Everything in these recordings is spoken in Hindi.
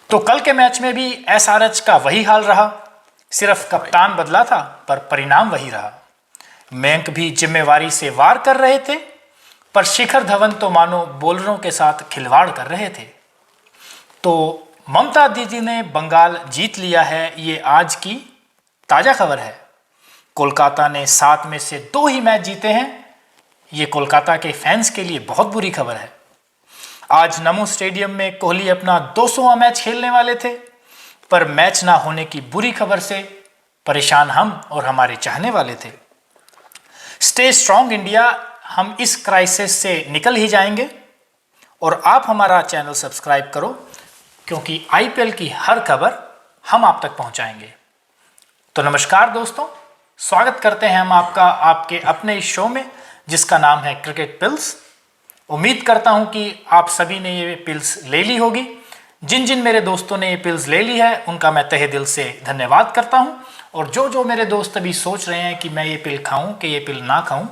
तो कल के मैच में भी एसआरएच का वही हाल रहा, सिर्फ कप्तान बदला था पर परिणाम वही रहा। मयंक भी जिम्मेवारी से वार कर रहे थे, पर शिखर धवन तो मानो बॉलरों के साथ खिलवाड़ कर रहे थे। तो ममता दीदी ने बंगाल जीत लिया है, ये आज की ताज़ा खबर है। कोलकाता ने 7 में से 2 ही मैच जीते हैं, ये कोलकाता के फैंस के लिए बहुत बुरी खबर है। आज नमो स्टेडियम में कोहली अपना 200वां मैच खेलने वाले थे, पर मैच ना होने की बुरी खबर से परेशान हम और हमारे चाहने वाले थे। स्टे स्ट्रॉन्ग इंडिया, हम इस क्राइसिस से निकल ही जाएंगे। और आप हमारा चैनल सब्सक्राइब करो, क्योंकि आईपीएल की हर खबर हम आप तक पहुंचाएंगे। तो नमस्कार दोस्तों, स्वागत करते हैं हम आपका आपके अपने इस शो में जिसका नाम है क्रिकेट पिल्स। उम्मीद करता हूं कि आप सभी ने ये पिल्स ले ली होगी। जिन जिन मेरे दोस्तों ने ये पिल्स ले ली है उनका मैं तहे दिल से धन्यवाद करता हूं। और जो मेरे दोस्त अभी सोच रहे हैं कि मैं ये पिल खाऊं कि ये पिल ना खाऊं,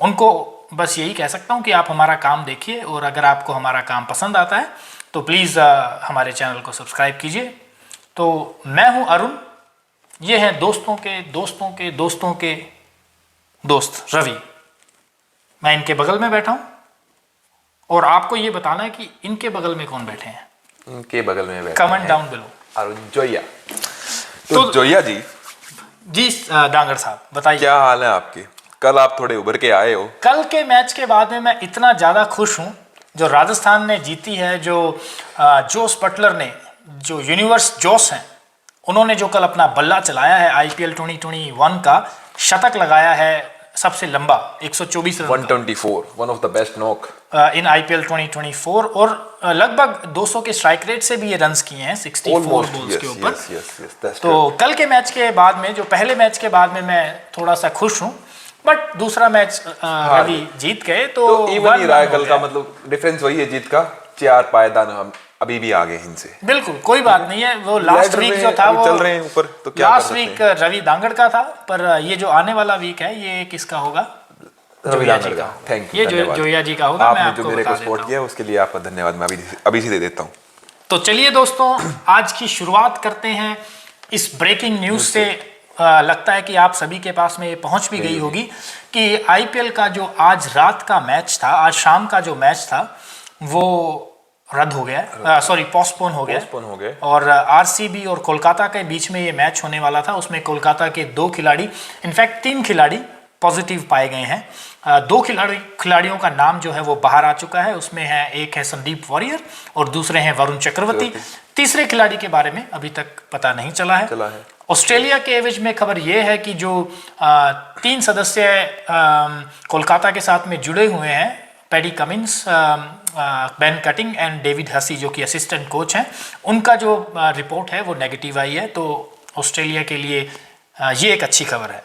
उनको बस यही कह सकता हूं कि आप हमारा काम देखिए, और अगर आपको हमारा काम पसंद आता है तो प्लीज़ हमारे चैनल को सब्सक्राइब कीजिए। तो मैं हूं अरुण, ये हैं दोस्तों के दोस्तों के दोस्तों के दोस्त रवि। मैं इनके बगल में बैठा हूं और आपको ये बताना है कि इनके बगल में कौन बैठे हैं। इनके बगल में बैठे comment down below. Arun Zoya. तो जोया जी डांगर साहब बताइए, क्या हाल है आपके? कल आप थोड़े उभर के आए हो। कल के मैच के बाद में मैं इतना ज़्यादा खुश हूं, जो राजस्थान ने जीती है, जो जोस बटलर ने, जो यूनिवर्स जोस हैं, उन्होंने जो कल अपना बल्ला चलाया है आईपीएल 2021 का, शतक लगाया है सबसे लंबा 124 run 124, one of the best knock in IPL 2024, और लगभग 200 के स्ट्राइक रेट से भी ये रन्स किए हैं 64 बॉल्स के ऊपर। तो कल के मैच के बाद में, जो पहले मैच के बाद में, मैं थोड़ा सा खुश हूं, बट दूसरा मैच रवि जीत गए तो इवन ही रहा है कल का, मतलब डिफरेंस वही है जीत का। 4 पायदान हम अभी भी आगे इनसे। बिल्कुल कोई बात नहीं है, वो लास्ट वीक जो था वो चल रहे हैं ऊपर, तो क्या लास्ट वीक रवि दांगड़ का था, पर ये जो आने वाला वीक है ये किसका होगा? रवि दांगड़ का। थैंक यू, ये जोया जी का होगा। आपने जो मेरे को सपोर्ट किया उसके लिए आपका धन्यवाद मैं अभी से दे देता हूँ। तो चलिए दोस्तों, आज की शुरुआत करते हैं इस ब्रेकिंग न्यूज से। लगता है कि आप सभी के पास में ये पहुंच भी गई होगी कि आईपीएल का जो आज रात का मैच था, आज शाम का जो मैच था, वो रद्द हो गया, सॉरी पोस्टपोन हो गया। और आरसीबी और कोलकाता के बीच में ये मैच होने वाला था। उसमें कोलकाता के 2 खिलाड़ी, इनफैक्ट 3 खिलाड़ी पॉजिटिव पाए गए हैं। 2 खिलाड़ियों का नाम जो है वो बाहर आ चुका है। उसमें है, एक है संदीप वॉरियर और दूसरे हैं वरुण चक्रवर्ती। तीसरे खिलाड़ी के बारे में अभी तक पता नहीं चला है। ऑस्ट्रेलिया के एवज में खबर यह है कि जो 3 सदस्य कोलकाता के साथ में जुड़े हुए हैं, paddy Cummins, Ben cutting and David हसी, जो कि असिस्टेंट कोच हैं, उनका जो रिपोर्ट है वो नेगेटिव आई है। तो ऑस्ट्रेलिया के लिए ये एक अच्छी खबर है।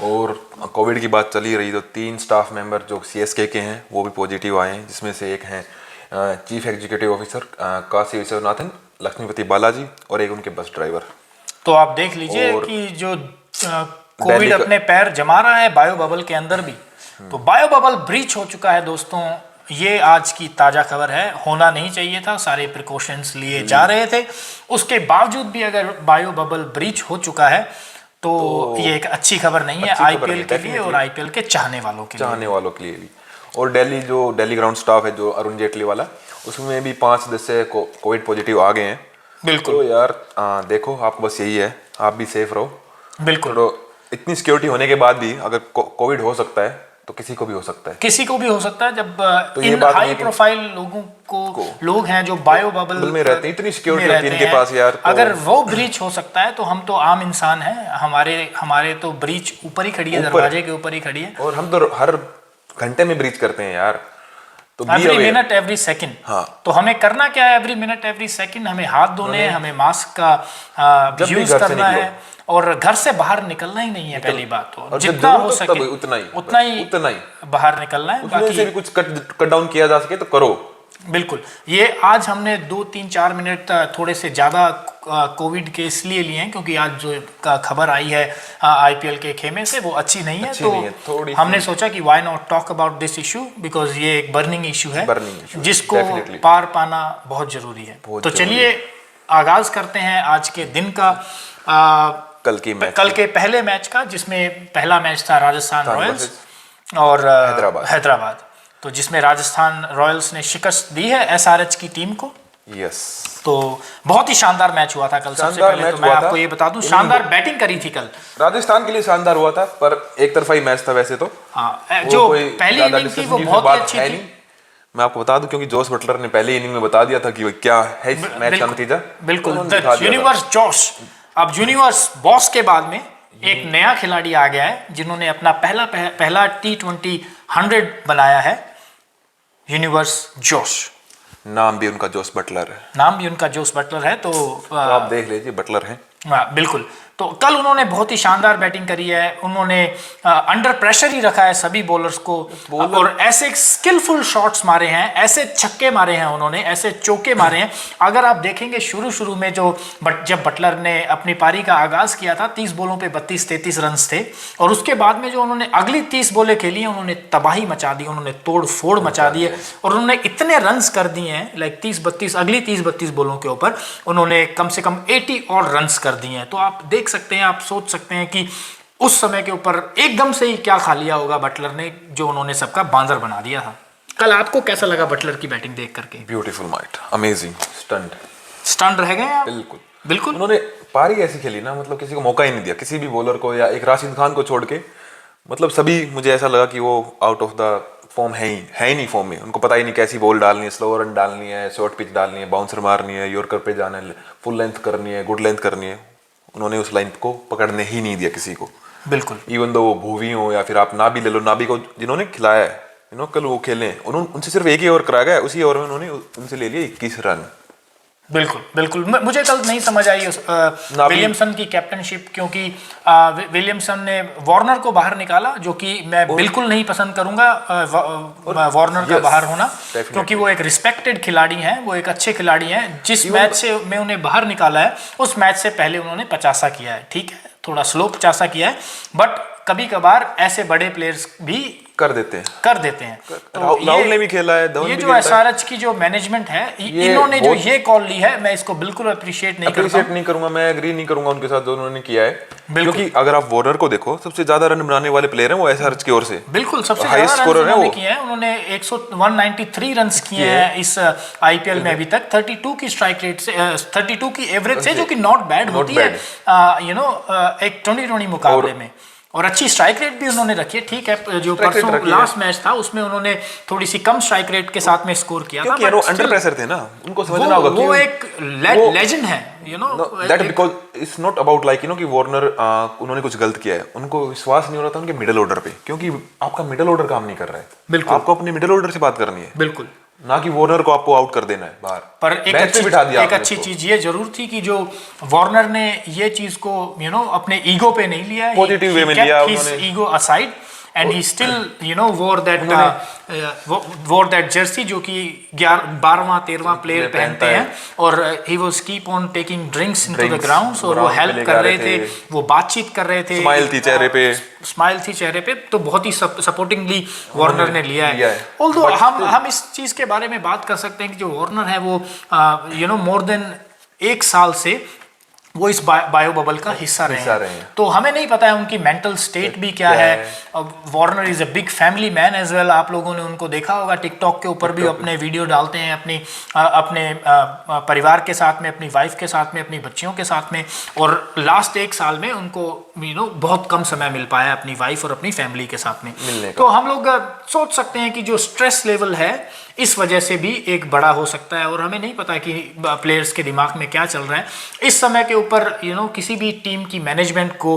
और कोविड की बात चली रही तो 3 स्टाफ मेंबर जो सीएसके के हैं वो भी पॉजिटिव आए हैं, जिसमें से एक हैं chief executive officer Kashi Viswanathan, Lakshmipathy Balaji, और एक उनके बस ड्राइवर। तो आप देख लीजिए कि जो कोविड अपने पैर जमा रहा है बायो बबल के अंदर भी। तो बायो बबल ब्रीच हो चुका है दोस्तों, ये आज की ताज़ा खबर है। होना नहीं चाहिए था, सारे प्रिकॉशंस लिए जा रहे थे, उसके बावजूद भी अगर बायो बबल ब्रीच हो चुका है तो ये एक अच्छी खबर नहीं है आईपीएल के लिए और आईपीएल के चाहने वालों के लिए भी। और दिल्ली ग्राउंड स्टाफ है जो अरुण जेटली वाला, उसमें भी 5 सदस्य कोविड पॉजिटिव आ गए हैं। बिल्कुल। तो यार देखो, आपको बस यही है, आप भी सेफ रहो। बिल्कुल। तो इतनी सिक्योरिटी होने के बाद भी अगर कोविड हो सकता है तो किसी को भी हो सकता है, जब तो इन हाई प्रोफाइल लोगों को लोग हैं जो बायो बबल में रहते हैं, इतनी सिक्योरिटी होती है इनके पास यार। तो अगर वो ब्रीच हो सकता है तो हम तो आम इंसान हैं, हमारे तो ब्रीच ऊपर ही खड़ी है, दरवाजे के ऊपर ही खड़ी है, और हम तो हर घंटे में ब्रीच करते हैं यार। तो एवरी मिनट एवरी सेकंड। हाँ। तो हमें करना क्या है? एवरी मिनट एवरी सेकंड हमें हाथ धोने हैं, हमें मास्क का यूज करना है, और घर से बाहर निकलना ही नहीं है। पहली बात तो जितना हो सके उतना ही बाहर निकलना है। बाकी से भी कुछ कट डाउन किया जा सके तो करो। बिल्कुल, ये आज हमने 2-3-4 मिनट थोड़े से ज़्यादा कोविड के इसलिए लिए हैं क्योंकि आज जो खबर आई है आईपीएल के खेमे से वो अच्छी नहीं है, तो नहीं है, थोड़ी हमने सोचा कि why not talk about this issue, because ये एक बर्निंग इशू है जिसको definitely. पार पाना बहुत जरूरी है। तो चलिए आगाज करते हैं आज के दिन का, कल के पहले मैच का, जिसमें पहला मैच था राजस्थान रॉयल्स और हैदराबाद, तो जिसमें राजस्थान रॉयल्स ने शिकस्त दी है एसआरएच की टीम को। यस, तो बहुत ही शानदार मैच हुआ था कल। सबसे पहले तो मैं आपको ये बता दूं, शानदार बैटिंग करी थी कल राजस्थान के लिए, शानदार हुआ था, पर एक तरफा ही मैच था वैसे तो। हाँ, जो पहली इनिंग थी वो बहुत ही अच्छी थी। मैं आपको बता दूं क्योंकि जोश बटलर ने पहले इनिंग में बता दिया था कि क्या है इस मैच का नतीजा। बिल्कुल, यूनिवर्स जोश। अब यूनिवर्स बॉस के बाद में एक नया खिलाड़ी आ गया है जिन्होंने अपना पहला T20 100 बनाया है, यूनिवर्स जोश। नाम भी उनका जोश बटलर है। तो आप देख लीजिए, बटलर है। बिल्कुल, तो कल उन्होंने बहुत ही शानदार बैटिंग करी है। उन्होंने अंडर प्रेशर ही रखा है सभी बॉलर्स को, और ऐसे स्किलफुल शॉट्स मारे हैं, ऐसे छक्के मारे हैं उन्होंने, ऐसे चौके मारे हैं। अगर आप देखेंगे शुरू में जब बटलर ने अपनी पारी का आगाज किया था, 30 बॉलों पे 32-33 रन थे, और उसके बाद में जो उन्होंने अगली 30 बॉलें खेली हैं, उन्होंने तबाही मचा दी, उन्होंने तोड़ फोड़ मचा दी है, और उन्होंने इतने रन कर दिए हैं, लाइक 30-32 अगली 30-32 बॉलों के ऊपर उन्होंने कम से कम 80 और रन कर दिए हैं। तो आप देख सकते हैं, आप सोच सकते हैं कि उस समय के ऊपर एकदम से ही क्या खा लिया होगा बटलर ने, जो उन्होंने सबका बांदर बना दिया था। कल आपको कैसा लगा बटलर की बैटिंग देख करके? ब्यूटीफुल नाइट, अमेजिंग, स्टंड रह गए आप? बिल्कुल उन्होंने पारी ऐसी खेली ना, मतलब किसी को मौका ही नहीं दिया, किसी भी बॉलर को, या एक राशिद खान को छोड़ के, मतलब सभी, मुझे ऐसा लगा कि वो आउट ऑफ द फॉर्म है ही नहीं फॉर्म में। उनको पता ही नहीं कैसी बॉल डालनी है, स्लो रन डालनी है, शॉर्ट पिच डालनी है, बाउंसर मारनी है, यॉर्कर पे जाना है, फुल लेंथ करनी है, गुड लेंथ करनी है। उन्होंने उस लाइन को पकड़ने ही नहीं दिया किसी को। बिल्कुल, इवन दो वो भूवी हो या फिर आप नाबी ले लो, नाबी को जिन्होंने खिलाया है, कल वो खेले, उनसे सिर्फ एक ही ओवर कराया गया, उसी ओवर में उन्होंने उनसे ले लिया 21 रन। बिल्कुल, मुझे कल नहीं समझ आई विलियमसन की कैप्टनशिप, क्योंकि विलियमसन ने वार्नर को बाहर निकाला, जो कि मैं बिल्कुल नहीं पसंद करूंगा वार्नर का बाहर होना, क्योंकि वो एक रिस्पेक्टेड खिलाड़ी हैं, वो एक अच्छे खिलाड़ी हैं। जिस मैच से मैं उन्हें बाहर निकाला है, उस मैच से पहले उन्होंने 50 किया है, ठीक है, थोड़ा स्लो 50 किया है, बट कभी कभार ऐसे बड़े प्लेयर्स भी कर देते हैं। तो राहुल ने भी खेला है, ये जो एसआरएच की जो मैनेजमेंट है, इन्होंने जो ये कॉल ली है, मैं इसको बिल्कुल अप्रिशिएट नहीं करूंगा, मैं एग्री नहीं करूंगा उनके साथ जो उन्होंने किया है, क्योंकि अगर आप वार्नर को देखो, सबसे ज्यादा रन बनाने वाले प्लेयर हैं वो एसआरएच की ओर से, बिल्कुल सबसे ज्यादा स्कोरर है वो किए हैं। उन्होंने 193 रन किए हैं इस आईपीएल में अभी तक, 32 की स्ट्राइक रेट से, 32 की एवरेज से, जो कि नॉट बैड होती है एक 2020 मुकाबले में, और अच्छी स्ट्राइक रेट भी उन्होंने रखी है। ठीक है, जो परसों लास्ट मैच था उसमें उन्होंने थोड़ी सी कम स्ट्राइक रेट के साथ में स्कोर किया था, क्योंकि वो अंडर प्रेशर थे ना, उनको समझना होगा वो एक लेजेंड है, that because it's not about like कि वार्नर उन्होंने कुछ गलत किया है, उनको विश्वास नहीं हो रहा था उनके मिडिल ऑर्डर पे, क्योंकि आपका मिडिल ऑर्डर काम नहीं कर रहा है। बिल्कुल, आपको अपने मिडिल ऑर्डर से बात करनी है, बिल्कुल, ना कि वार्नर को आपको आउट कर देना है बाहर। पर एक अच्छी चीज ये जरूर थी कि जो वार्नर ने ये चीज को अपने ईगो पे नहीं लिया, पॉजिटिव वे में लिया, ego aside, and he still वोर दैट जर्सी, जो कि 12वां 13वां प्लेयर पहनते हैं, और he was keep on taking drinks into the grounds, और वो हेल्प कर रहे थे, वो बातचीत कर रहे थे, स्माइल थी चेहरे पे, तो बहुत ही सपोर्टिंगली वार्नर ने लिया है। ऑल्दो हम इस चीज के बारे में बात कर सकते हैं कि जो वार्नर है वो मोर देन 1 साल से वो इस बायो बबल का हिस्सा रहे हैं, तो हमें नहीं पता है उनकी मेंटल स्टेट भी क्या है। Warner is a big family man as well, आप लोगों ने उनको देखा होगा टिकटॉक के ऊपर भी अपने वीडियो डालते हैं, अपने परिवार के साथ में, अपनी वाइफ के साथ में, अपनी बच्चियों के साथ में, और लास्ट 1 साल में उनको बहुत कम समय मिल पाया अपनी वाइफ और अपनी फैमिली के साथ में। तो हम लोग सोच सकते हैं कि जो स्ट्रेस लेवल है इस वजह से भी एक बड़ा हो सकता है, और हमें नहीं पता कि प्लेयर्स के दिमाग में क्या चल रहा है इस समय के ऊपर। किसी भी टीम की मैनेजमेंट को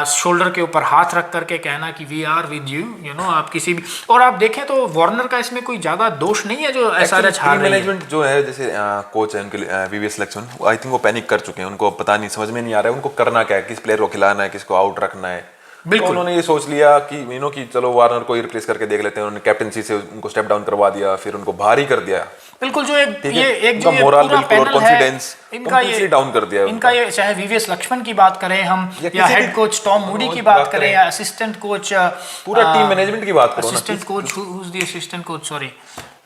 शोल्डर के ऊपर हाथ रख करके कहना कि वी आर विद यू, आप किसी भी, और आप देखें तो वार्नर का इसमें कोई ज्यादा दोष नहीं है जो एसआरएच हार रही है। मैनेजमेंट जो है, जैसे कोच है उनके वीवीएस लक्ष्मण, आई थिंक वो पैनिक कर चुके हैं, उनको पता नहीं, समझ में नहीं आ रहा है उनको करना क्या है, किस प्लेयर को खिलाना है, किसको आउट रखना है। बिल्कुल, तो उन्होंने ये सोच लिया कि कि चलो वार्नर को ही रिप्लेस करके देख लेते हैं। उन्होंने कैप्टनसी से उनको स्टेप डाउन करवा दिया, फिर उनको बाहर ही कर दिया बिल्कुल जो एक ठीक ये है? एक जो उनका ये मोरल पूरा बिल्कुल और पैनल है कॉन्फिडेंस इनका कंप्लीटली डाउन कर दिया है इनका ये चाहे वीवीएस लक्ष्मण की बात करें हम या या किसी हेड भी कोच टॉम मूडी की बात करें या असिस्टेंट कोच पूरा टीम मैनेजमेंट की बात करो ना। Assistant coach who is the assistant coach sorry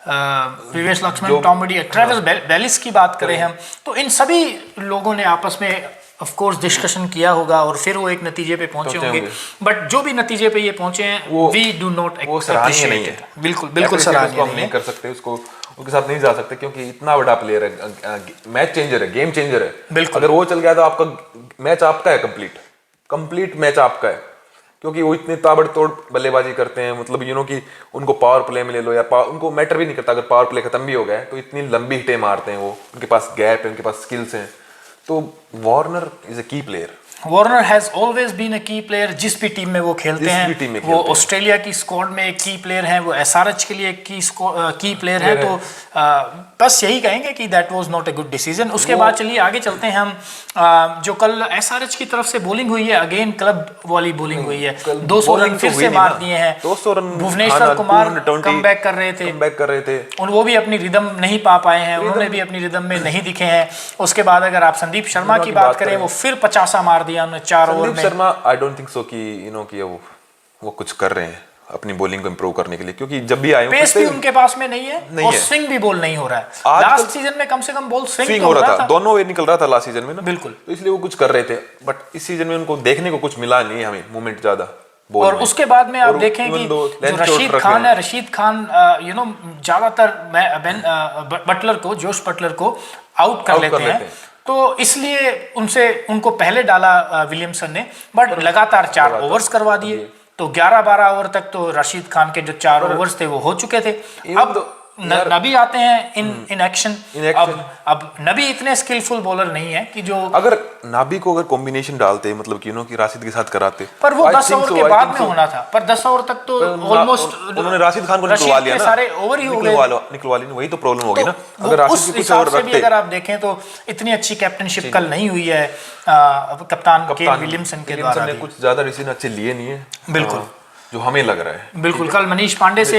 VVS Laxman जो- टॉम मूडी ट्रेविस बेलिस की बात करें हम तो इन सभी लोगों ने आपस में ऑफ कोर्स डिस्कशन किया होगा और फिर वो एक नतीजे पे पहुंचे होंगे बट जो भी नतीजे पे ये पहुंचे हैं वी डू नॉट वो सराहनीय नहीं है। बिल्कुल बिल्कुल Appreciate सराहनीय उसको हम नहीं नहीं है कर सकते, उसको उनके साथ नहीं जा सकते क्योंकि इतना बड़ा प्लेयर है, मैच चेंजर है, गेम चेंजर है। बिल्कुल। अगर वो चल गया तो आपका मैच आपका है, कंप्लीट मैच आपका है, क्योंकि वो इतने ताबड़तोड़ बल्लेबाजी करते हैं, मतलब कि उनको पावर प्ले में ले लो या उनको मैटर भी नहीं करता अगर पावर प्ले खत्म भी हो गया है तो इतनी लंबी हिटें मारते हैं वो, उनके पास गैप है, उनके पास स्किल्स हैं। तो Warner is a key player. Warner has always been a key player जिस भी टीम में वो खेलते जिस हैं भी टीम में वो खेलते हैं। ऑस्ट्रेलिया की स्क्वाड में एक की प्लेयर है, वो एसआरएच के लिए एक की प्लेयर है। तो बस यही कहेंगे कि that was not a good decision. उसके बाद चलिए आगे चलते हैं हम। जो कल एसआरएच की तरफ से बॉलिंग हुई है, अगेन क्लब वाली बॉलिंग हुई है, 200 रन फिर से मार दिए हैं। 200 रन भुवनेश्वर कुमार कमबैक कर रहे थे और वो भी अपनी रिदम नहीं पा पाए हैं, उन्होंने भी अपनी रिदम में नहीं दिखे हैं। उसके बाद अगर आप संदीप शर्मा की बात करें, वो फिर 50 मार दिया उन्होंने 4 over Sandeep Sharma I don't think so कि वो कुछ कर रहे हैं अपनी बॉलिंग को इंप्रूव करने के लिए, क्योंकि जब भी आए पेस भी उनके पास में नहीं है और स्विंग भी बॉल नहीं हो रहा है। लास्ट सीजन में कम से कम बॉल स्विंग हो रहा था, दोनों वे निकल रहा था लास्ट सीजन में ना, बिल्कुल। तो इसलिए वो कुछ कर रहे थे, बट इस सीजन में उनको देखने को कुछ मिला नहीं हमें, मूवमेंट ज्यादा। और उसके बाद में आप देखें कि जो रशीद खान है, रशीद खान ज्यादातर बटलर को, जोश बटलर को आउट कर लेते हैं, तो इसलिए उनको पहले डाला विलियमसन ने, बट लगातार 4 ओवर्स करवा दिए। तो 11-12 ओवर तक तो रशीद खान के जो 4 ओवर्स थे वो हो चुके थे। अब नबी आते हैं इन एक्शन। अब नबी इतने स्किलफुल बॉलर नहीं है कि जो अगर नाबी को कॉम्बिनेशन डालते, मतलब कि राशिद के साथ कराते, पर वो 10 ओवर के बाद में होना था, पर 10 ओवर तक तो ऑलमोस्ट उन्होंने राशिद खान को निकलवा लिया ना, सारे ओवर ही हो गए, निकलवा लिया, वही तो प्रॉब्लम होगी ना। अगर राशिद के कुछ ओवर रखते, अगर आप देखें तो इतनी अच्छी कैप्टनशिप कल नहीं हुई है कप्तान केन विलियमसन के द्वारा। कुछ ज्यादा डिसीजन अच्छे लिए नहीं है, बिल्कुल, जो हमें लग रहा है। बिल्कुल, कल मनीष पांडे से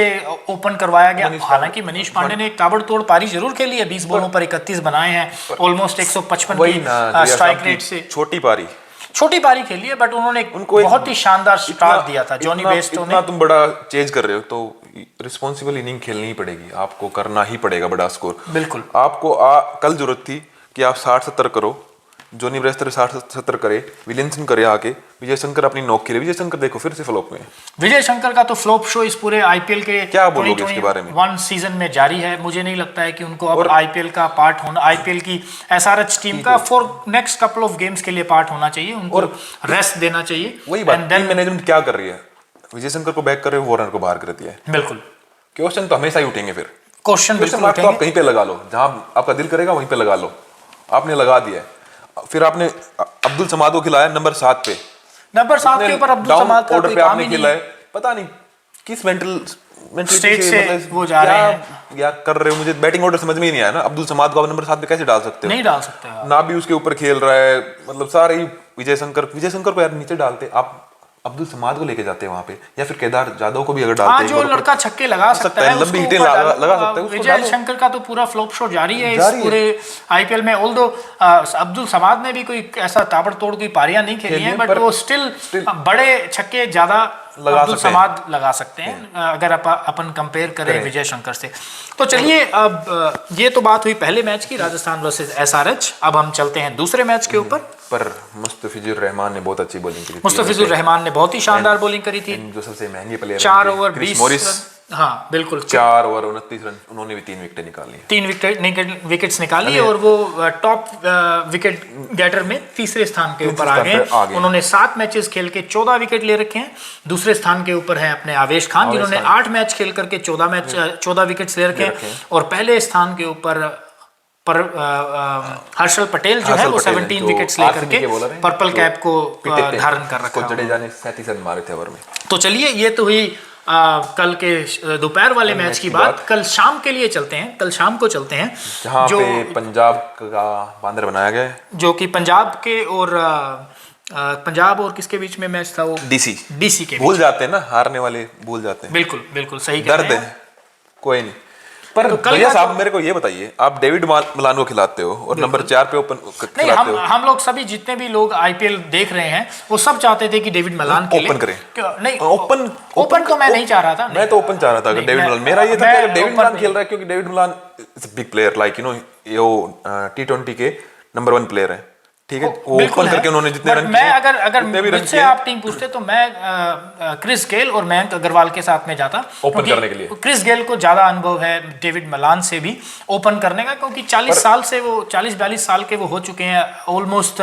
ओपन करवाया गया, हालांकि मनीष पांडे ने एक ताबड़तोड़ पारी जरूर खेली है, 20 बॉलों पर 31 बनाए हैं, ऑलमोस्ट 155 की स्ट्राइक रेट से। छोटी पारी खेली है, बट उन्होंने बहुत ही शानदार स्टार्ट दिया था जॉनी बेस्टो ने। तुम बड़ा चेज कर रहे हो तो रिस्पॉन्सिबल इनिंग खेलनी ही पड़ेगी, आपको करना ही पड़ेगा बड़ा स्कोर। बिल्कुल, आपको कल जरूरत थी कि आप 60-70 करो, जॉनी ब्रेस्टर 60-70 करे, विलियमसन करे आके, विजय शंकर अपनी नॉक खेले। विजय शंकर देखो फिर से फ्लॉप में। विजय शंकर का तो फ्लॉप शो इस पूरे आईपीएल के क्या बोलोगे इसके बारे में? 1 सीजन में जारी है। मुझे नहीं लगता है कि उनको अब आईपीएल का पार्ट होना, आईपीएल की एसआरएच टीम का for next couple of games के लिए पार्ट होना चाहिए, उनको रेस्ट देना चाहिए। वही बात, टीम मैनेजमेंट क्या कर रही है, विजय शंकर को बैक कर रहे हो, वार्नर को बाहर कर दिया है। बिल्कुल, क्वेश्चन तो हमेशा ही उठेंगे, फिर क्वेश्चन बिल्कुल मार्क तो आप कहीं पे लगा लो, जहां आपका दिल करेगा वहीं पे लगा लो। आपने लगा दिया है, फिर आपने अब्दुल समाद को खिलाया नंबर 7 पे, नंबर 7 के ऊपर अब्दुल समाद का कोई काम ही नहीं है। पता नहीं किस मेंटल स्टेट से वो जा रहे हैं, क्या कर रहे हो, मुझे बैटिंग ऑर्डर समझ में ही नहीं आया ना। अब्दुल समाद को आप नंबर 7 पे कैसे डाल सकते हो? नहीं डाल सकते ना भी उसके ऊपर खेल रहा है, मतलब सारे ही विजय शंकर को यार नीचे डालते, आप अब्दुल समाद को लेके जाते हैं वहां पे, या फिर केदार जादव को भी अगर डालते हैं, जो लड़का छक्के लगा सकता है, लंबी हिटें लगा सकता है, विजय शंकर का तो पूरा फ्लॉप शो जारी है इस पूरे आईपीएल में। ऑल्दो अब्दुल समाद ने भी कोई ऐसा ताबड़तोड़ की पारियां नहीं खेली हैं, बट वो स्टिल बड़े छक्के ज्यादा अब्दुल समाद लगा सकते हैं अगर अपन कंपेयर करें विजय शंकर से। तो चलिए, अब ये तो बात हुई पहले मैच की, राजस्थान वर्सेस एसआरएच। अब हम चलते हैं दूसरे मैच के ऊपर। पर मुस्तफिजुर रहमान ने बहुत अच्छी बॉलिंग की थी। मुस्तफिजुर रहमान ने बहुत ही शानदार बॉलिंग करी थी। जो सबसे महंगे प्लेयर 4 ओवर 20 रन, हाँ बिल्कुल, 4 ओवर 29 रन, उन्होंने भी 3 विकेटें निकाली, 3 विकेट्स निकाली, और वो टॉप विकेट गेटर में तीसरे स्थान के ऊपर आ गए। उन्होंने 7 मैचेस खेल के 14 विकेट ले रखे हैं। दूसरे स्थान के ऊपर है अपने आवेश खान, जिन्होंने 8 मैच खेल करके 14 विकेट्स ले रखे हैं। और पहले स्थान के ऊपर हर्षल पटेल जो है वो 17 विकेट्स लेकर के पर्पल कैप को धारण कर रखा है। जडेजा ने 37 रन मारे थे ओवर में। तो चलिए, ये तो हुई कल के दोपहर वाले मैच की बात। कल शाम के लिए चलते हैं, कल शाम को चलते हैं, जहां पे पंजाब का बांदर बनाया गया है, जो कि पंजाब और किसके बीच में मैच था वो? डीसी के। भूल जाते हैं ना, हारने वाले भूल जाते हैं। बिल्कुल सही दर्द है, कोई नहीं। पर तो कल भैया का साहब मेरे को ये बताइए, आप डेविड मलान को खिलाते हो और नंबर 4 पे ओपन नहीं, खिलाते हो। हम लोग सभी जितने भी लोग आईपीएल देख रहे हैं वो सब चाहते थे कि डेविड मलान खेले। ओपन करें। नहीं, ओपन तो मैं नहीं चाह रहा था। मैं तो ओपन चाह रहा था, अगर नहीं, डेविड मैं- मलान, मेरा ये था मैं कि अगर डेविड open मलान नहीं। खेल रहा है, क्योंकि David Malan is a big player, like yo T20 के नंबर 1 प्लेयर है, ठीक है। वो बिल्कुल ओपन है, करके उन्होंने जितने बट रन मैं किए, अगर जितने भी रन मुझसे किए आप टीम पूछते तो मैं क्रिस गेल और मयंक अग्रवाल के साथ में जाता ओपन क्योंकि करने के लिए। क्रिस गेल को ज्यादा अनुभव है डेविड मलान से भी ओपन करने का, क्योंकि 40-42 साल के वो हो चुके हैं, ऑलमोस्ट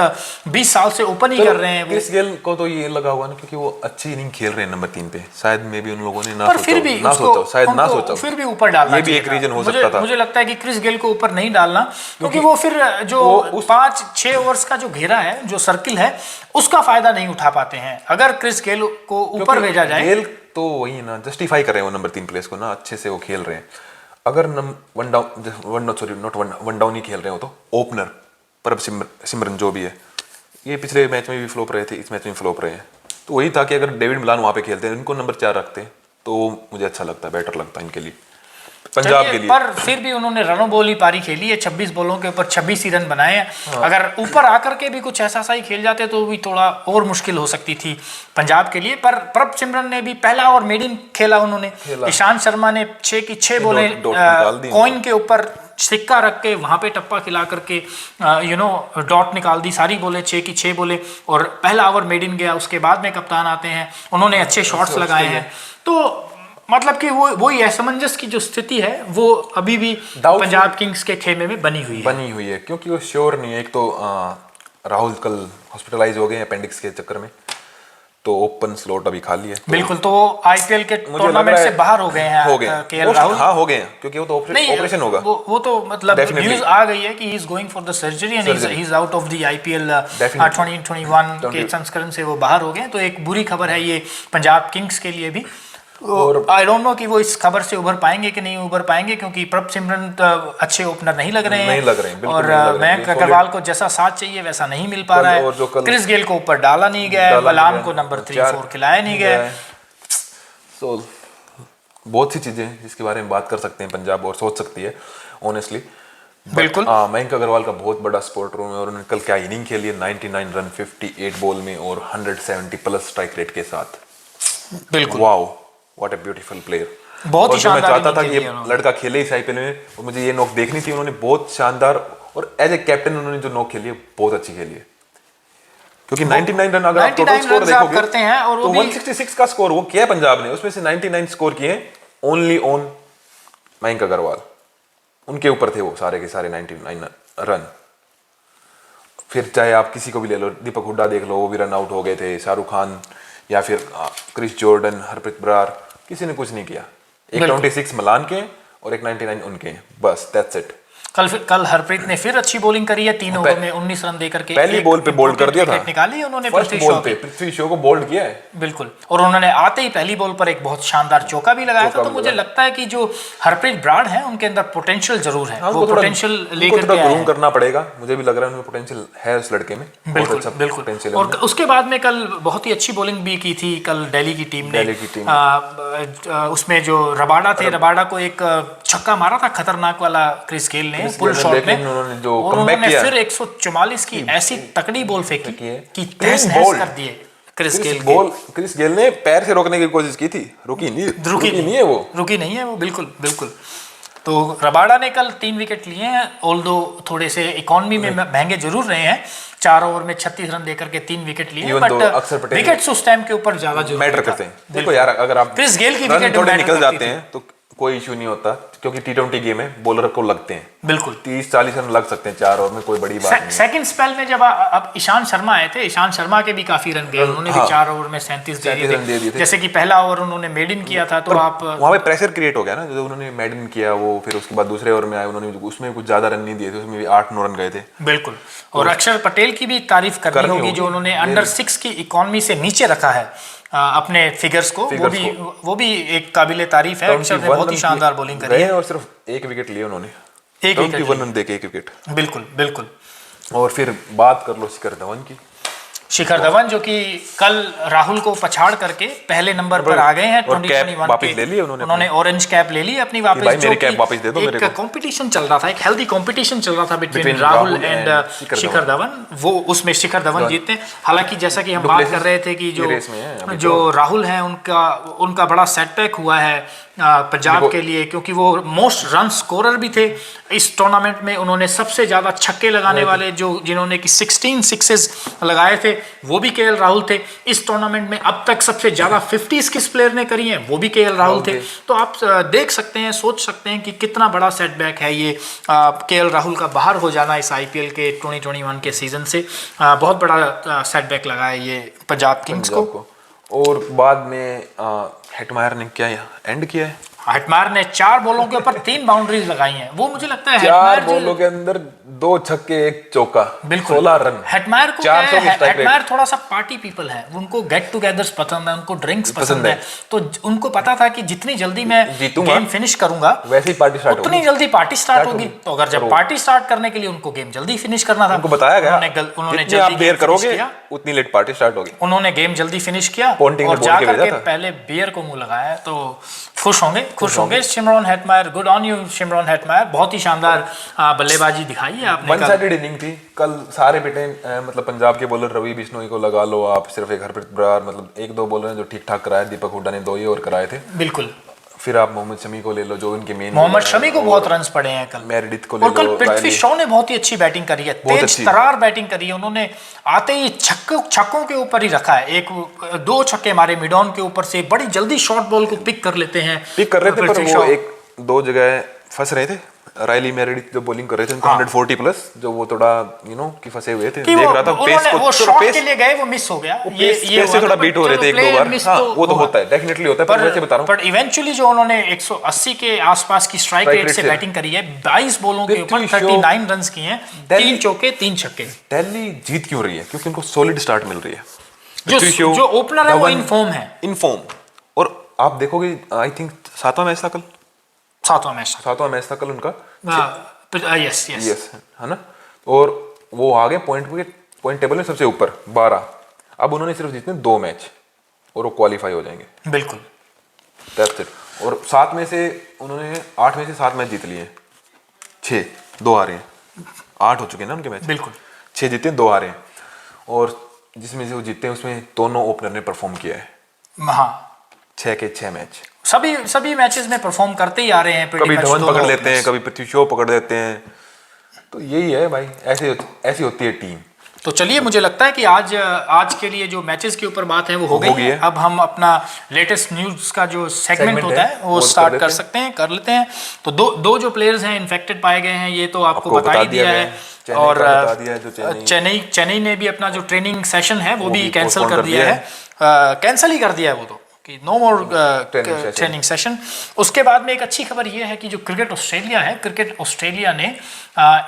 20 साल से ओपन ही कर रहे हैं वो। क्रिस गेल को तो ये लगा हुआ ना, क्योंकि वो अच्छी इनिंग खेल रहे हैं नंबर 3 पे, शायद में भी उन लोगों ने पर फिर भी उसको फिर भी ऊपर डालना ये भी चाहिए एक था। रीजन हो सकता था। मुझे लगता है कि क्रिस गेल को ऊपर नहीं डालना, क्योंकि वो फिर जो 5-6 ओवर्स का जो घेरा है, जो सर्किल है, उसका फायदा नहीं उठा पाते हैं। अगर क्रिस गेल को ऊपर भेजा जाए, गेल तो वही ना जस्टिफाई कर रहे हैं वो नंबर 3 प्लेस को ना, अच्छे से वो खेल रहे हैं। अगर वन डाउन ही खेल रहे हो तो ओपनर पर सिमरन जो भी है, ये पिछले मैच में भी फ्लॉप रहे थे, इस मैच में फ्लॉप रहे हैं, तो वही था कि अगर डेविड मलान वहां पे खेलते हैं, इनको नंबर 4 रखते तो मुझे अच्छा लगता, बेटर लगता इनके लिए, पंजाब के लिए। पर फिर भी उन्होंने रनों बॉल ही पारी खेली है, 26 बॉलों के ऊपर 26 ही रन बनाए हैं। हाँ। अगर ऊपर आकर के भी कुछ ऐसा सा ही खेल जाते तो भी थोड़ा और मुश्किल हो सकती थी पंजाब के लिए। पर प्रभ सिमरन ने भी पहला ओवर मेडिन खेला उन्होंने, ईशांत शर्मा ने 6 की 6 बोले कॉइन के ऊपर सिक्का रख के वहां पे टप्पा खिला करके डॉट निकाल दी, सारी बोले 6 की 6 बोले, और पहला ओवर मेडिन गया। उसके बाद में कप्तान आते हैं, उन्होंने अच्छे शॉट्स लगाए हैं। तो मतलब कि वही असमंजस की जो स्थिति है वो अभी भी पंजाब किंग्स के खेमे में बनी हुई है, क्योंकि वो श्योर नहीं है। एक तो राहुल कल हॉस्पिटलाइज हो गए अपेंडिक्स के चक्कर में, तो ओपन स्लॉट अभी खाली है। बिल्कुल, तो आईपीएल के टूर्नामेंट से बाहर हो गए हैं केएल राहुल। हाँ हो गए हैं, क्योंकि वो तो ऑपरेशन होगा। वो तो मतलब न्यूज आ गई है कि he is going for the surgery and he is out of the IPL 2021 के संस्करण से वो बाहर हो गए। तो एक बुरी खबर है ये पंजाब किंग्स के लिए भी। और आई डोंट नो कि वो इस खबर से उभर पाएंगे कि नहीं उभर पाएंगे, क्योंकि प्रभ सिमरन अच्छे ओपनर नहीं लग रहे हैं, और मयंक अग्रवाल को जैसा साथ चाहिए वैसा नहीं मिल पा रहा है। क्रिस गेल को ऊपर डाला नहीं गया है, मलान को नंबर 3-4 खिलाया नहीं गया है। सो बहुत सी चीजें जिसके बारे में बात कर सकते हैं पंजाब और सोच सकती है ऑनेस्टली। बिल्कुल, मयंक अग्रवाल का बहुत बड़ा सपोर्टर हूं मैं, और उन्होंने कल क्या इनिंग खेली है, 99 रन 58 बॉल में और 170 प्लस स्ट्राइक रेट के साथ। बिल्कुल, wow, what a beautiful player. बहुत ही शानदार। मैं चाहता था कि ये लड़का खेले इस आईपीएल में, और मुझे ये नॉक देखनी थी। उन्होंने बहुत शानदार, और एज ए कैप्टन उन्होंने जो नॉक खेली है बहुत अच्छी खेली है, क्योंकि 99 रन अगर आप टोटल स्कोर देखोगे करते हैं, और तो 166 का स्कोर वो किया पंजाब ने, उसमें से 99 स्कोर किए ओनली ऑन मयंक अग्रवाल। उनके ऊपर थे वो सारे के सारे 99 रन। फिर चाहे आप किसी को भी ले लो, दीपक हुड्डा देख लो, वो भी रन आउट हो गए थे, शाहरुख खान या फिर क्रिस जॉर्डन, हरप्रीत बरार, किसी ने कुछ नहीं किया। एक 26 मलान के और एक 99 उनके, बस दैट्स इट। कल हरप्रीत ने फिर अच्छी बॉलिंग करी है, 3 ओवर में 19 रन देकर के पहली बॉल पे बोल्ड कर दिया था, निकाली उन्होंने पृथ्वी शॉ को बोल्ड किया है। बिल्कुल, और उन्होंने आते ही पहली बॉल पर एक बहुत शानदार चौका भी लगाया था। तो मुझे लगता है कि जो हरप्रीत ब्राड है उनके अंदर पोटेंशियल जरूर है, वो पोटेंशियल लेकर के ग्रूम करना पड़ेगा। मुझे भी लग रहा है उनमें पोटेंशियल है उस लड़के में, बिल्कुल बिल्कुल। और उसके बाद में कल बहुत ही अच्छी बॉलिंग भी की थी कल दिल्ली की टीम ने। उसमें जो रबाडा थे, रबाडा को एक छक्का मारा था खतरनाक वाला क्रिस गेल ने पुल शॉट में, उन्होंने जो कमबैक किया, फिर 144 की ऐसी तकड़ी बॉल फेंकी कि तहस-नहस कर दिए क्रिस गेल ने पैर से रोकने की कोशिश की थी, रुकी नहीं है वो, बिल्कुल। तो रबाडा ने कल 3 विकेट लिए हैं, ऑल्दो थोड़े से इकोनॉमी में महंगे जरूर रहे हैं, 4 ओवर में 36 रन देकर के 3 विकेट लिए, बट विकेट्स उस टाइम के ऊपर ज्यादा जरूर मैटर करते हैं। देखो यार, अगर आप क्रिस गेल की विकेट थोड़े निकल जाते हैं तो कोई इशू नहीं होता, क्योंकि T20 गेम है, बॉलर को लगते हैं बिल्कुल 30-40 रन लग सकते हैं 4 ओवर में, कोई बड़ी बात नहीं। सेकंड स्पेल में जब अब ईशांत शर्मा आए थे, ईशांत शर्मा के भी काफी रन गए, उन्होंने भी 4 ओवर में 37 दे दिए थे। जैसे कि पहला ओवर उन्होंने मेडिन किया था, तो आप वहां पे प्रेशर क्रिएट हो गया ना, जो उन्होंने मेडिन किया वो, फिर उसके बाद दूसरे ओवर में आए, उन्होंने उसमें कुछ ज्यादा रन नहीं दिए थे, उसमें भी 8-9 रन गए थे। बिल्कुल, और अक्षर पटेल की भी तारीफ करनी होगी, जो उन्होंने अंडर 6 की इकोनॉमी से नीचे रखा है अपने फिगर्स को, वो भी एक काबिले तारीफ है। अक्षर ने बहुत ही शानदार बॉलिंग करी है, और सिर्फ 1 विकेट लिए उन्होंने, 21 रन देके 1 विकेट। बिल्कुल। और फिर बात कर लो शिखर धवन की, शिखर धवन जो कि कल राहुल को पछाड़ करके पहले नंबर पर आ गए हैं और कैप 2021 वापस के। ले ली उन्होंने ऑरेंज कैप ले ली अपनी वापस, भाई जो मेरी कि कैप वापस दे दो मेरे एक को। कंपटीशन चल रहा था, एक हेल्दी कंपटीशन चल रहा था between Between Rahul Rahul and and Shikhar Dhawan. वो उसमें शिखर धवन जीते हैं। हालांकि जैसा कि हम बात Duplessis कर रहे थे कि ये रेस में है अभी जो राहुल हैं उनका बड़ा सेटबैक हुआ है पंजाब के लिए, क्योंकि वो मोस्ट रन स्कोरर भी थे इस टूर्नामेंट में। उन्होंने सबसे ज्यादा छक्के लगाने वाले जिन्होंने कि 16 सिक्सेस लगाए थे वो भी केएल राहुल थे। इस टूर्नामेंट में अब तक सबसे ज्यादा 50 किस प्लेयर ने करी हैं वो भी केएल राहुल थे। तो आप देख सकते हैं, सोच सकते हैं कि कितना बड़ा सेटबैक है ये केएल राहुल का बाहर हो जाना इस आईपीएल के 2021 के सीजन से। बहुत बड़ा सेटबैक लगा है ये पंजाब किंग्स को। और बाद में हेटमायर ने क्या एंड किया है, हेटमायर ने 4 बॉलों के ऊपर 3 बाउंड्रीज लगाई हैं। वो मुझे लगता है 4 बॉलों के अंदर 2 छक्के 1 चौका, बिल्कुल 16 रन। हेटमायर को 400 की स्ट्राइक रेट। हेटमायर थोड़ा सा पार्टी पीपल है, उनको गेट टुगेदर्स पसंद है, उनको ड्रिंक्स पसंद है। तो उनको पता था कि जितनी जल्दी मैं जीतूंगा, गेम फिनिश करूंगा वैसे ही पार्टी स्टार्ट उतनी जल्दी पार्टी स्टार्ट होगी। तो अगर जब पार्टी स्टार्ट करने के लिए उनको गेम जल्दी फिनिश करना था, उनको बताया गया उन्होंने जितनी आप जल्दी बेयर गेम फिनिश करोगे किया। उतनी लेट पार्टी स्टार्ट होगी। उन्होंने गेम जल्दी फिनिश किया पोंटिंग और ने बोल के जाकर भेजा के था। पहले बियर को मुंह लगाया। तो खुश होंगे Shimron Hetmyer. Good on you Shimron Hetmyer, बहुत ही शानदार बल्लेबाजी दिखाई है आपने। वन साइडेड इनिंग थी कल, सारे बेटे मतलब पंजाब के बॉलर रवि बिश्नोई को लगा लो आप, सिर्फ एक हरप्रीत बरार, मतलब 1-2 बॉलर ने जो ठीक ठाक कराया, दीपक हुड्डा ने 2 ही ओवर कराए थे। बिल्कुल। फिर आप मोहम्मद शमी को ले लो जो उनके मेन, मोहम्मद शमी को बहुत रन्स पड़े हैं कल। मेरिडिथ को ले और कल लो, पृथ्वी रायली। शॉ ने बहुत ही अच्छी बैटिंग करी है, तेज अच्छी। तरार बैटिंग करी है। उन्होंने आते ही छक्कों के ऊपर ही रखा है। 2 छक्के मारे मिडॉन के ऊपर से, बड़ी जल्दी शॉर्ट बॉल को पिक कर लेते हैं। पिक कर रहे थे पर पृथ्वी वो शॉ। 1-2 जगह फंस रहे थे। रायली मेरिडिथ जो बॉलिंग कर रहे थे उनको 140 प्लस, जो वो थोड़ा कि फंसे हुए थे। देख रहा था पेस को, वो शॉट के लिए गए, वो मिस हो गया। पेस से थोड़ा बीट हो रहे थे 1-2 बार। हाँ, वो तो होता है, डेफिनेटली होता है, पर वैसे बता रहा हूं। पर इवेंचुअली जो उन्होंने 180 के आसपास की स्ट्राइक रेट से बैटिंग करी है, 22 बॉलों के ऊपर 39 रन्स किए हैं, 3 चौके 3 छक्के। दिल्ली जीत क्यों रही है? क्योंकि उनको सॉलिड स्टार्ट मिल रही है। जो ओपनर है वो इन फॉर्म है। In form. और आप देखोगे आई थिंक 7वां मैच था कल, 7वां मैच था कल उनका। यस है ना। और वो आ गए पॉइंट टेबल में सबसे ऊपर 12। अब उन्होंने सिर्फ जीतने 2 मैच और वो क्वालिफाई हो जाएंगे। बिल्कुल, दैट्स इट। और 7 में से उन्होंने 8 में से 7 मैच जीत लिए, 6, 2 हारे हैं। 8 हो चुके हैं ना उनके मैच। बिल्कुल 6 जीते 2 हारे हैं। और जिसमें से वो जीते हैं उसमें दोनों ओपनर ने परफॉर्म किया है। हाँ, 6 के 6 मैच सभी मैचेस में परफॉर्म करते ही आ रहे हैं। कभी धवन पकड़ लेते हैं, कभी पृथ्वी शॉ पकड़ लेते हैं। तो यही है भाई, ऐसी होती है टीम। तो चलिए, मुझे लगता है कि आज के लिए जो मैचेस के ऊपर बात है वो हो गई है। अब हम अपना लेटेस्ट न्यूज़ का जो सेगमेंट होता है वो स्टार्ट कर लेते हैं। तो दो जो प्लेयर्स हैं इन्फेक्टेड पाए गए हैं, ये तो आपको बता ही दिया है। और चेन्नई ने भी अपना जो ट्रेनिंग सेशन है वो भी कैंसिल कर दिया है। कैंसिल ही कर दिया है वो तो, कि नो मोर ट्रेनिंग सेशन। उसके बाद में एक अच्छी खबर ये है कि जो क्रिकेट ऑस्ट्रेलिया ने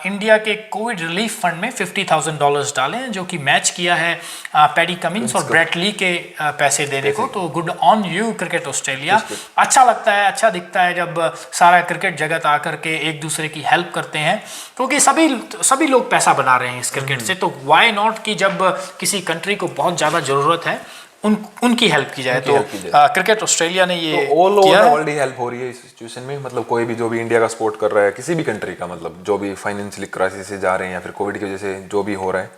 इंडिया के कोविड रिलीफ फंड में $50,000 डाले हैं, जो कि मैच किया है पैडी कमिंस और ब्रेट ली के पैसे देने को। तो good on you cricket Australia. अच्छा लगता है, अच्छा दिखता है जब सारा क्रिकेट जगत आकर के एक दूसरे की हेल्प करते हैं, क्योंकि सभी लोग पैसा बना रहे हैं इस क्रिकेट से। तो वाई नॉट कि जब किसी कंट्री को बहुत ज़्यादा ज़रूरत है उनकी हेल्प की जाए। तो क्रिकेट ऑस्ट्रेलिया ने ये all over the world he help हो रही है इस सिचुएशन में। मतलब कोई भी जो भी इंडिया का सपोर्ट कर रहा है, किसी भी कंट्री का, मतलब जो भी फाइनेंशियली क्राइसिस से जा रहे हैं या फिर कोविड की वजह से जो भी हो रहा है,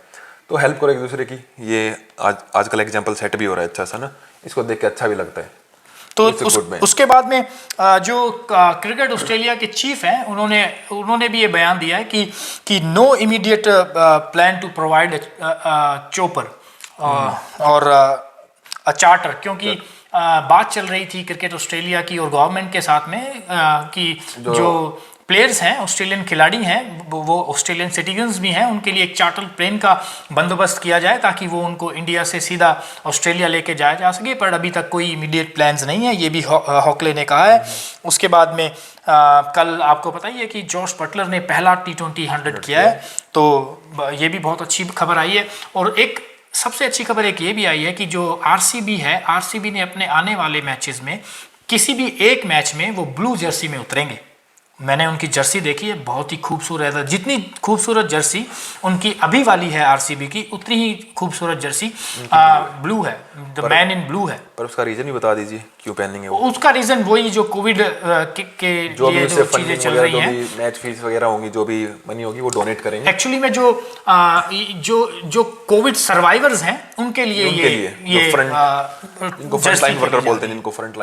तो हेल्प करो एक दूसरे की। ये आजकल एग्जांपल सेट भी हो रहा है अच्छा सा ना, इसको देख के अच्छा भी लगता है। तो उसके बाद में जो क्रिकेट ऑस्ट्रेलिया के चीफ हैं उन्होंने भी ये बयान दिया है कि no immediate plan to provide chopper और चार्टर, क्योंकि बात चल रही थी क्रिकेट ऑस्ट्रेलिया की और गवर्नमेंट के साथ में कि जो प्लेयर्स हैं, ऑस्ट्रेलियन खिलाड़ी हैं, वो ऑस्ट्रेलियन सिटीजन्स भी हैं, उनके लिए एक चार्टर प्लेन का बंदोबस्त किया जाए ताकि वो उनको इंडिया से सीधा ऑस्ट्रेलिया लेके जाया जा सके। पर अभी तक कोई इमीडिएट प्लान्स नहीं है, ये भी हॉकले ने कहा है। उसके बाद में कल आपको पता ही है कि जॉश बटलर ने पहला T20 100 किया है, तो ये भी बहुत अच्छी खबर आई है। और एक सबसे अच्छी खबर एक ये भी आई है कि जो आरसीबी ने अपने आने वाले मैचेस में किसी भी एक मैच में वो ब्लू जर्सी में उतरेंगे। मैंने उनकी जर्सी देखी है, बहुत ही खूबसूरत है। जितनी खूबसूरत जर्सी उनकी अभी वाली है आरसीबी की, उतनी ही खूबसूरत जर्सी ब्लू है, द मैन इन ब्लू है। पर उसका रीजन भी बता दीजिए क्यों पहनेंगे वो। उसका रीजन वही जो कोविड के जो भी लिए उससे जो चीजें फंडिंग चल वगैरह, रही जो हैं, भी मैच फीस वगैरह होंगी, जो भी मनी होगी वो डोनेट करेंगे। एक्चुअली में जो कोविड सर्वाइवर्स हैं उनके लिए उनके लिए, ये इनको फ्रंट लाइन वर्कर बोलते हैं, जिनको फ्रंट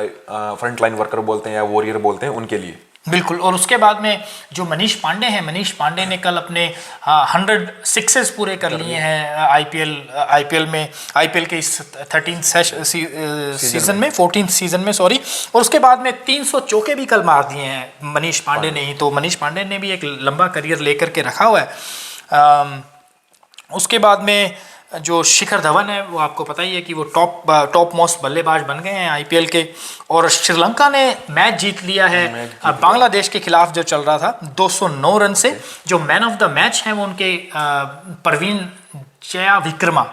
लाइन वर्कर बोलते हैं या वॉरियर बोलते हैं, उनके लिए। बिल्कुल। और उसके बाद में जो मनीष पांडे हैं, मनीष पांडे ने कल अपने 100 सिक्सेस पूरे कर लिए हैं आईपीएल में, आईपीएल के इस 13th सीजन में, 14th सीजन में सॉरी। और उसके बाद में 300 चौके भी कल मार दिए हैं मनीष पांडे ने ही। तो मनीष पांडे ने भी एक लंबा करियर लेकर के रखा हुआ है। उसके बाद में जो शिखर धवन है, वो आपको पता ही है कि वो टॉप मोस्ट बल्लेबाज बन गए हैं आईपीएल के। और श्रीलंका ने मैच जीत लिया है बांग्लादेश के खिलाफ जो चल रहा था 209 रन से। जो मैन ऑफ द मैच है वो उनके प्रवीण जया विक्रमा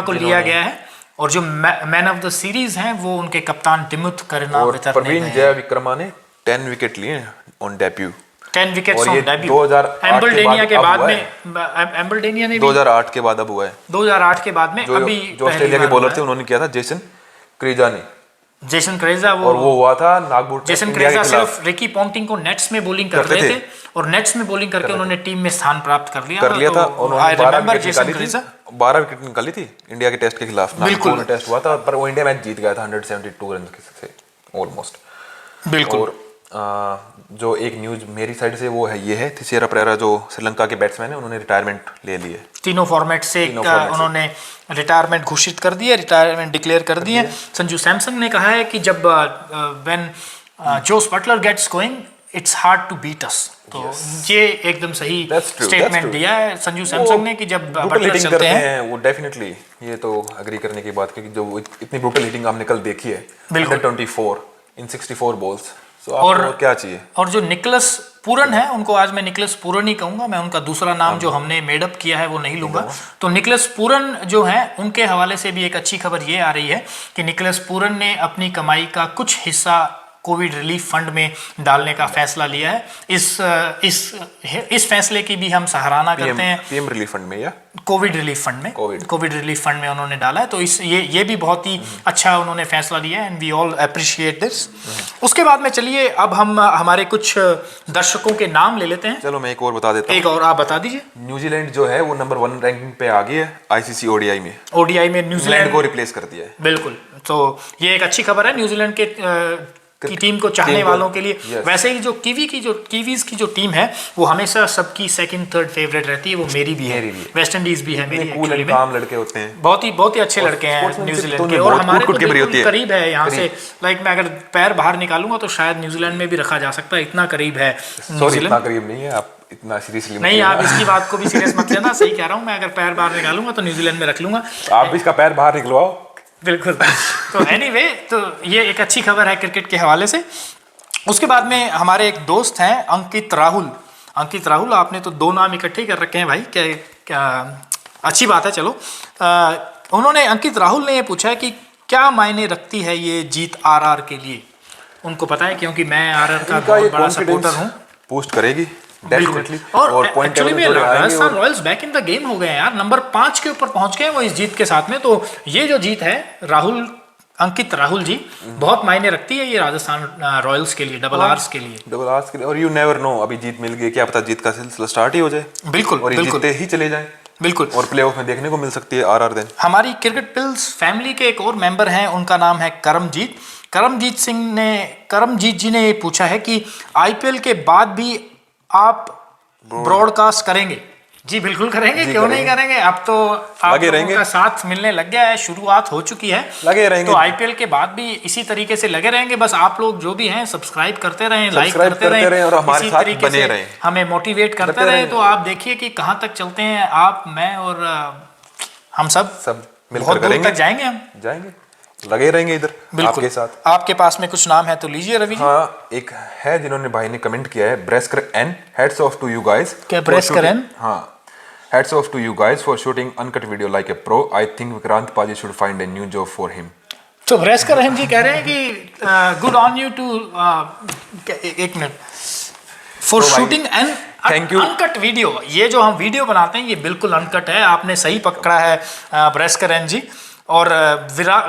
को लिया गया है। और जो मैन ऑफ द सीरीज हैं वो उनके कप्तान दिमुथ करुणारत्ने। प्रवीण जया विक्रमा ने 10 विकेट लिए on debut. 10 wickets on debut. 2008 के बाद में एम्बलडेनिया ने 2008 के बाद अब हुआ है। 2008 के बाद में अभी जो ऑस्ट्रेलिया के बॉलर थे उन्होंने किया था, जेसन क्रेजा ने। जेसन क्रेजा और वो हुआ था नागपुर। जेसन क्रेजा सिर्फ रिकी पॉन्टिंग को नेट्स में बॉलिंग कर रहे थे और नेट्स में बॉलिंग करके उन्होंने टीम में स्थान प्राप्त कर लिया था। आई रिमेंबर जेसन क्रेजा 12 विकेट निकाली थी इंडिया के टेस्ट के खिलाफ। बिल्कुल टेस्ट हुआ था पर वो इंडिया मैच जीत गया था 172 रन से ऑलमोस्ट। बिल्कुल। और जो एक न्यूज मेरी साइड से वो है, ये है थिसेरा परेरा जो श्रीलंका के बैट्समैन है, उन्होंने रिटायरमेंट ले ली है। तीनों फॉर्मेट से उन्होंने रिटायरमेंट घोषित कर दी है, रिटायरमेंट डिक्लेयर कर दी है। संजू सैमसन ने कहा है कि जब when Jos Buttler gets going it's hard to beat us. तो ये एकदम सही स्टेटमेंट दिया है संजू सैमसन ने कि जब बटलर चलते हैं वो डेफिनेटली, ये तो एग्री करने की बात, क्योंकि जो इतनी ब्रूटल हिटिंग हमने कल देखी है 124 इन 64 बॉल्स। और क्या चाहिए। और जो निकलस पूरन है, उनको आज मैं निकलस पूरन ही कहूंगा, मैं उनका दूसरा नाम जो हमने मेडअप किया है वो नहीं लूंगा। तो निकलस पूरन जो है उनके हवाले से भी एक अच्छी खबर ये आ रही है कि निकलस पूरन ने अपनी कमाई का कुछ हिस्सा कोविड रिलीफ फंड में डालने का फैसला लिया है। इस फैसले की भी हम सराहना करते हैं। पीएम रिलीफ फंड में या कोविड रिलीफ फंड में, कोविड रिलीफ फंड में उन्होंने डाला है। तो ये भी बहुत ही अच्छा उन्होंने फैसला लिया है and we all appreciate this. उसके बाद में चलिए अब हम हमारे कुछ दर्शकों के नाम ले लेते हैं। चलो मैं एक और बता देता हूं। एक और आप बता दीजिए। न्यूजीलैंड जो है वो नंबर 1 रैंकिंग पे आ गई है आईसीसी ओडीआई में। ओडीआई में न्यूजीलैंड को रिप्लेस कर दिया है। बिल्कुल। तो ये एक अच्छी खबर है न्यूजीलैंड के की टीम को चाहने वालों के लिए। yes. वैसे ही जो कीवीज की जो टीम है वो हमेशा सबकी सेकंड थर्ड फेवरेट रहती है। वो मेरी भी है, वेस्ट इंडीज भी है मेरी। कूल एंड काम लड़के होते हैं, बहुत ही अच्छे लड़के हैं न्यूजीलैंड के। और हमारे तो बिल्कुल करीब है यहाँ से। लाइक मैं अगर पैर बाहर निकालूंगा तो शायद न्यूजीलैंड में भी रखा जा सकता है, इतना करीब है न्यूजीलैंड। इतना करीब नहीं है, आप इतना सीरियसली नहीं, आप इसकी बात को भी सीरियस मत लेना। सही कह रहा हूँ मैं, अगर पैर बाहर निकालूंगा तो न्यूजीलैंड में रख लूंगा। आप भी इसका पैर बाहर निकलवाओ। बिल्कुल। तो एनीवे, तो ये एक अच्छी खबर है क्रिकेट के हवाले से। उसके बाद में हमारे एक दोस्त हैं अंकित राहुल। अंकित राहुल, आपने तो 2 नाम इकट्ठे कर रखे हैं भाई, क्या अच्छी बात है। चलो, उन्होंने अंकित राहुल ने ये पूछा है कि क्या मायने रखती है ये जीत आरआर के लिए। उनको पता है क्योंकि मैं आरआर का बहुत बड़ा सपोर्टर हूँ। पोस्ट करेगी डेफिनेटली। और एक्चुअली में Rajasthan Royals back in the game हो गए हैं यार, नंबर 5 के ऊपर पहुंच गए वो इस जीत के साथ में। तो ये जो जीत है अंकित राहुल जी, बहुत मायने रखती है ये राजस्थान रॉयल्स के लिए, डबल आर्स के लिए। और यू नेवर नो, अभी जीत मिल गई, क्या पता जीत का सिलसिला स्टार्ट ही हो जाए। बिल्कुल, और जीतते ही चले जाए। बिल्कुल। और प्लेऑफ में देखने को मिल सकती है आरआर दिन। हमारी क्रिकेट पिल्स फैमिली के एक और मेंबर हैं, उनका नाम है करमजीत। करमजीत जी ने ये पूछा है कि आईपीएल के बाद भी आप ब्रॉडकास्ट करेंगे। जी बिल्कुल करेंगे, क्यों नहीं करेंगे। अब तो आप लोगों का साथ मिलने लग गया है, शुरुआत हो चुकी है, लगे रहेंगे। तो आईपीएल के बाद भी इसी तरीके से लगे रहेंगे। बस आप लोग जो भी हैं सब्सक्राइब करते रहें, लाइक करते रहें और हमारे साथ बने रहें, हमें मोटिवेट करते रहें। तो आप देखिए कि कहाँ तक चलते हैं आप, मैं और हम सब मिलकर करेंगे, जाएंगे, हम जाएंगे, लगे रहेंगे इधर आपके साथ। आपके पास में कुछ नाम है तो लीजिए रवि जी। हाँ, एक है जिन्होंने भाई ने कमेंट किया है, ब्रेस्कर एन, heads off to you guys. क्या ब्रेस्कर एन? हाँ, heads off to you guys for shooting uncut video like a pro. I think Vikrant Paji should find a new job for him. तो ब्रेस्कर रहन जी कह रहे हैं कि गुड ऑन यू टू एक मिनट फॉर तो भाई, shooting and thank you. Uncut video. ये जो हम वीडियो बनाते हैं ये बिल्कुल अनकट है, आपने सही पकड़ा है ब्रेस्कर रहन जी। और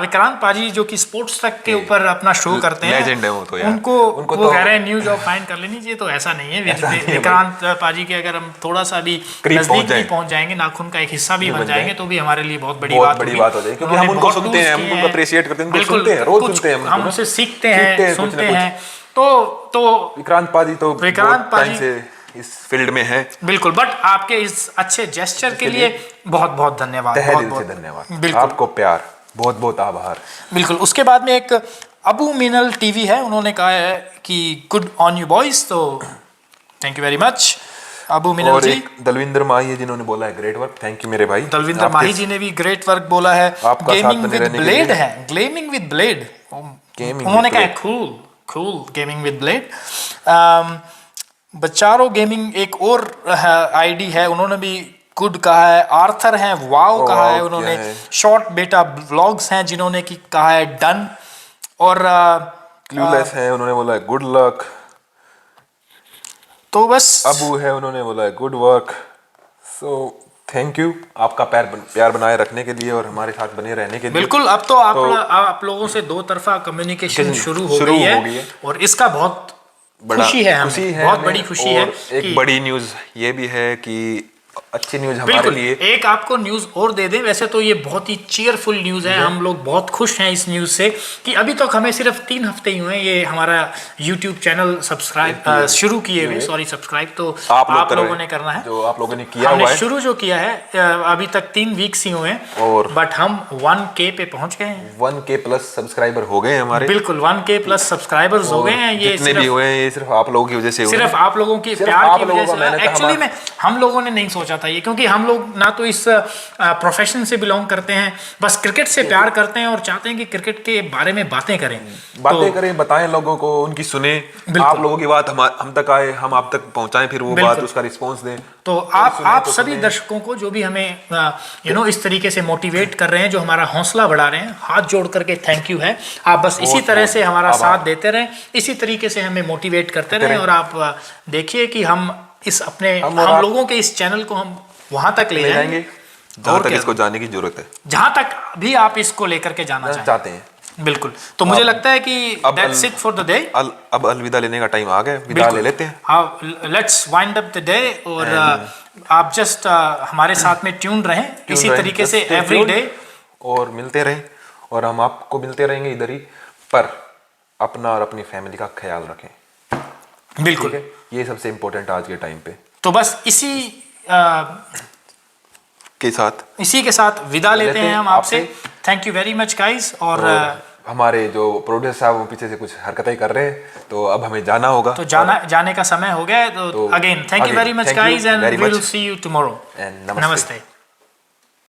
विक्रांत पाजी जो कि स्पोर्ट्स तक के ऊपर अपना शो करते हैं, लेजेंड है वो तो यार। उनको उनको वो तो कह रहे हैं न्यू जॉब फाइंड कर लेनी चाहिए, तो ऐसा नहीं है। ऐसा नहीं है विक्रांत पाजी के अगर हम थोड़ा सा भी करीब नजदीक पहुंच भी पहुंच जाएंगे, नाखून का एक हिस्सा भी बन जाएंगे, तो भी हमारे लिए बहुत बड़ी बहुत बड़ी बात हो जाएगी, क्योंकि हम उनको सुनते हैं, हम उनको appreciate करते हैं, उनको बिल्कुल, सुनते हैं, रोज कुछ सुनते हैं हम उनसे सीखते हैं, कुछ सुनते ना हैं। तो विक्रांत पाजी तो विक्रांत बहुत टाइम पाजी से इस फील्ड में है। बिल्कुल, बट आपके इस अच्छे जेस्चर के लिए बहुत बहुत धन्यवाद, तहे बहुत दिल से बहुत धन्यवाद, बिल्कुल आपको प्यार, बहुत बहुत आभार। बिल्कुल। उसके बाद में एक अबू मिनल टीवी है, उन्होंने कहा है कि गुड ऑन यू बॉयज, तो thank you very much Abu मिनल और जी। एक दलविंदर माही है जिन्होंने बोला है ग्रेट वर्क, थैंक यू मेरे भाई। दलविंदर आपके माही जी ने भी ग्रेट वर्क बोला है। आपका साथ गेमिंग बने विद रहने के ब्लेड लिए। है, गेमिंग विद ब्लेड, Gaming उन्होंने with कहा blade। Cool cool gaming with blade. बचारो गेमिंग एक और आईडी है, उन्होंने भी गुड कहा है। आर्थर हैं, वाओ कहा वाओ है क्या उन्होंने। है? शॉर्ट बेटा व्लॉग्स हैं जिन्होंने की कहा है डन। और क्लूलेस है, उन्होंने बोला है गुड लक। तो बस अबू है, उन्होंने बोला है good work. So thank you आपका प्यार बनाए रखने के लिए और हमारे साथ बने रहने के लिए। बिल्कुल। अब तो आप लोगों से दो तरफा कम्युनिकेशन शुरू हो गई है और इसका बहुत खुशी है, हमें बहुत बड़ी खुशी है। एक बड़ी न्यूज़ ये भी है कि अच्छी न्यूज़ हमारे बिल्कुल लिए। एक आपको न्यूज़ और दे दें, वैसे तो ये बहुत ही चीयरफुल न्यूज़ है, हम लोग बहुत खुश हैं इस न्यूज़ से कि अभी तक हमें सिर्फ 3 हफ्ते ही हुए हैं ये हमारा यूट्यूब चैनल सब्सक्राइब शुरू किए हुए। सॉरी, सब्सक्राइब तो आप लोगों ने करना है, जो आप लोगों ने किया हमने हुआ है। शुरू जो किया है अभी तक 3 वीक्स ही हुए हैं, और बट हम 1K पे पहुंच गए हैं। 1K प्लस सब्सक्राइबर हो गए हमारे। बिल्कुल 1K प्लस सब्सक्राइबर्स हो गए हैं। ये जितने भी हुए हैं ये सिर्फ आप लोगों की वजह से हुए सिर्फ हैं। आप लोगों की सिर्फ प्यार आप की लोगों वजह का से। मेहनत है। एक्चुअली में हम लोगों ने नहीं सोचा था ये, क्योंकि हम लोग ना तो इस प्रोफेशन से बिलोंग करते हैं, बस क्रिकेट से प्यार करते हैं और चाहते हैं कि क्रिकेट के बारे में बातें करें, करें, बताएं लोगों को, उनकी सुने, आप लोगों की बात हम तक आए, हम आप तक पहुंचाएं, फिर वो बात उसका रिस्पॉन्स दें। तो आप सभी दर्शकों को जो भी हमें इस तरीके से मोटिवेट कर रहे हैं, जो हमारा हौसला बढ़ा रहे हैं, हाथ जोड़ करके थैंक यू है। आप बस इसी तरह से हमारा साथ देते रहें, इसी तरीके से हमें मोटिवेट करते रहें। और आप देखिए कि हम इस अपने हम लोगों के इस चैनल को हम वहां तक ले जाएंगे जहां तक इसको जाने की जरूरत है, जहां तक भी आप इसको लेकर के जाना चाहते हैं। बिल्कुल। तो मुझे लगता है कि that's it for the day. अब अलविदा लेने का टाइम आ गया, विदा ले लेते हैं। हाँ, let's wind up the day. और आप जस्ट हमारे साथ में ट्यून रहें इसी तरीके से एवरी डे, और मिलते रहें, और हम आपको मिलते रहेंगे इधर ही, पर अपना और अपनी फैमिली का ख्याल रखें। बिल्कुल, ये सबसे इम्पोर्टेंट आज के टाइम पे। तो बस इसी के साथ विदा लेते हैं हम आपसे। Thank you very much guys. और हमारे जो प्रोड्यूसर साहब वो पीछे से कुछ हरकतें कर रहे हैं, तो अब हमें जाना होगा, तो जाने का समय हो गया है। तो again thank you very much guys, and we will see you tomorrow. नमस्ते।